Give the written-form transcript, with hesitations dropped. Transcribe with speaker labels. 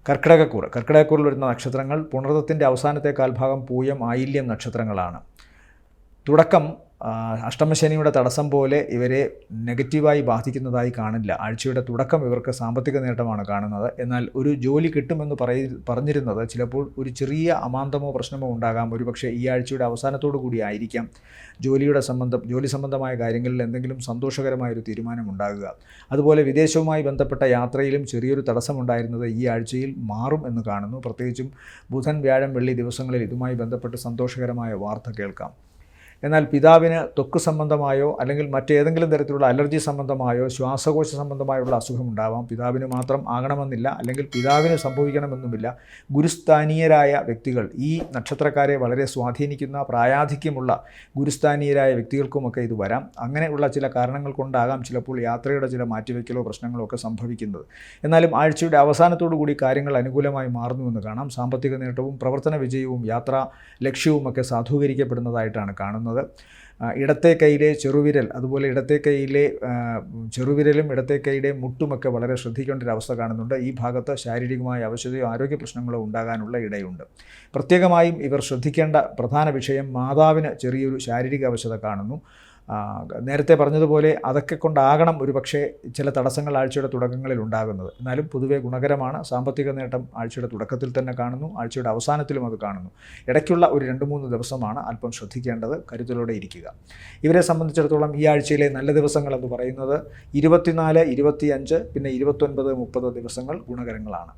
Speaker 1: കർക്കിടകക്കൂറിൽ വരുന്ന നക്ഷത്രങ്ങൾ പുണർതത്തിൻ്റെ അവസാനത്തെ കാൽഭാഗം പൂയം ആയില്യം നക്ഷത്രങ്ങളാണ്. തുടക്കം അഷ്ടമശനിയുടെ തടസ്സം പോലെ ഇവരെ നെഗറ്റീവായി ബാധിക്കുന്നതായി കാണില്ല. ആഴ്ചയുടെ തുടക്കം ഇവർക്ക് സാമ്പത്തിക നേട്ടമാണ് കാണുന്നത്. എന്നാൽ ഒരു ജോലി കിട്ടുമെന്ന് പറഞ്ഞിരുന്നത് ചിലപ്പോൾ ഒരു ചെറിയ അമാന്തമോ പ്രശ്നമോ ഉണ്ടാകാം. ഒരുപക്ഷെ ഈ ആഴ്ചയുടെ അവസാനത്തോടു കൂടി ആയിരിക്കാം ജോലി സംബന്ധമായ കാര്യങ്ങളിൽ എന്തെങ്കിലും സന്തോഷകരമായൊരു തീരുമാനം ഉണ്ടാകുക. അതുപോലെ വിദേശവുമായി ബന്ധപ്പെട്ട യാത്രയിലും ചെറിയൊരു തടസ്സമുണ്ടായിരുന്നത് ഈ ആഴ്ചയിൽ മാറും എന്ന് കാണുന്നു. പ്രത്യേകിച്ചും ബുധൻ, വ്യാഴം, വെള്ളി ദിവസങ്ങളിൽ ഇതുമായി ബന്ധപ്പെട്ട് സന്തോഷകരമായ വാർത്ത കേൾക്കാം. എന്നാൽ പിതാവിന് ത്വക്ക് സംബന്ധമായോ അല്ലെങ്കിൽ മറ്റേതെങ്കിലും തരത്തിലുള്ള അലർജി സംബന്ധമായോ ശ്വാസകോശ സംബന്ധമായുള്ള അസുഖമുണ്ടാവാം. പിതാവിന് മാത്രം ആകണമെന്നില്ല, അല്ലെങ്കിൽ പിതാവിന് സംഭവിക്കണമെന്നുമില്ല. ഗുരുസ്ഥാനീയരായ വ്യക്തികൾ, ഈ നക്ഷത്രക്കാരെ വളരെ സ്വാധീനിക്കുന്ന പ്രായാധിക്യമുള്ള ഗുരുസ്ഥാനീയരായ വ്യക്തികൾക്കുമൊക്കെ ഇത് വരാം. അങ്ങനെയുള്ള ചില കാരണങ്ങൾ കൊണ്ടാകാം ചിലപ്പോൾ യാത്രയുടെ ചില മാറ്റിവെക്കലോ പ്രശ്നങ്ങളോ ഒക്കെ സംഭവിക്കുന്നത്. എന്നാലും ആഴ്ചയുടെ അവസാനത്തോടു കൂടി കാര്യങ്ങൾ അനുകൂലമായി മാറുന്നുവെന്ന് കാണാം. സാമ്പത്തിക നേട്ടവും പ്രവർത്തന വിജയവും യാത്രാ ലക്ഷ്യവുമൊക്കെ സാധൂകരിക്കപ്പെടുന്നതായിട്ടാണ് കാണുന്നത്. ഇടത്തെ കൈയിലെ ചെറുവിരൽ, അതുപോലെ ഇടത്തെ കൈയിലെ ചെറുവിരലും ഇടത്തെ കൈയുടെ മുട്ടുമൊക്കെ വളരെ ശ്രദ്ധിക്കേണ്ട ഒരു അവസ്ഥ കാണുന്നുണ്ട്. ഈ ഭാഗത്ത് ശാരീരികമായ അവശതയോ ആരോഗ്യ പ്രശ്നങ്ങളോ ഉണ്ടാകാനുള്ള ഇടയുണ്ട്. പ്രത്യേകമായും ഇവർ ശ്രദ്ധിക്കേണ്ട പ്രധാന വിഷയം മാതാവിന് ചെറിയൊരു ശാരീരിക അവശത കാണുന്നു. നേരത്തെ പറഞ്ഞതുപോലെ അതൊക്കെ കൊണ്ടാകണം ഒരുപക്ഷെ ചില തടസ്സങ്ങൾ ആഴ്ചയുടെ തുടക്കങ്ങളിൽ ഉണ്ടാകുന്നത്. എന്നാലും പൊതുവെ ഗുണകരമാണ്. സാമ്പത്തിക നേട്ടം ആഴ്ചയുടെ തുടക്കത്തിൽ തന്നെ കാണുന്നു, ആഴ്ചയുടെ അവസാനത്തിലും അത് കാണുന്നു. ഇടയ്ക്കുള്ള ഒരു 2-3 ദിവസമാണ് അല്പം ശ്രദ്ധിക്കേണ്ടത്. കരുതലോടെ ഇരിക്കുക. ഇവരെ സംബന്ധിച്ചിടത്തോളം ഈ ആഴ്ചയിലെ നല്ല ദിവസങ്ങൾ എന്ന് പറയുന്നത് 24, 25, പിന്നെ 29, 30 ദിവസങ്ങൾ ഗുണകരങ്ങളാണ്.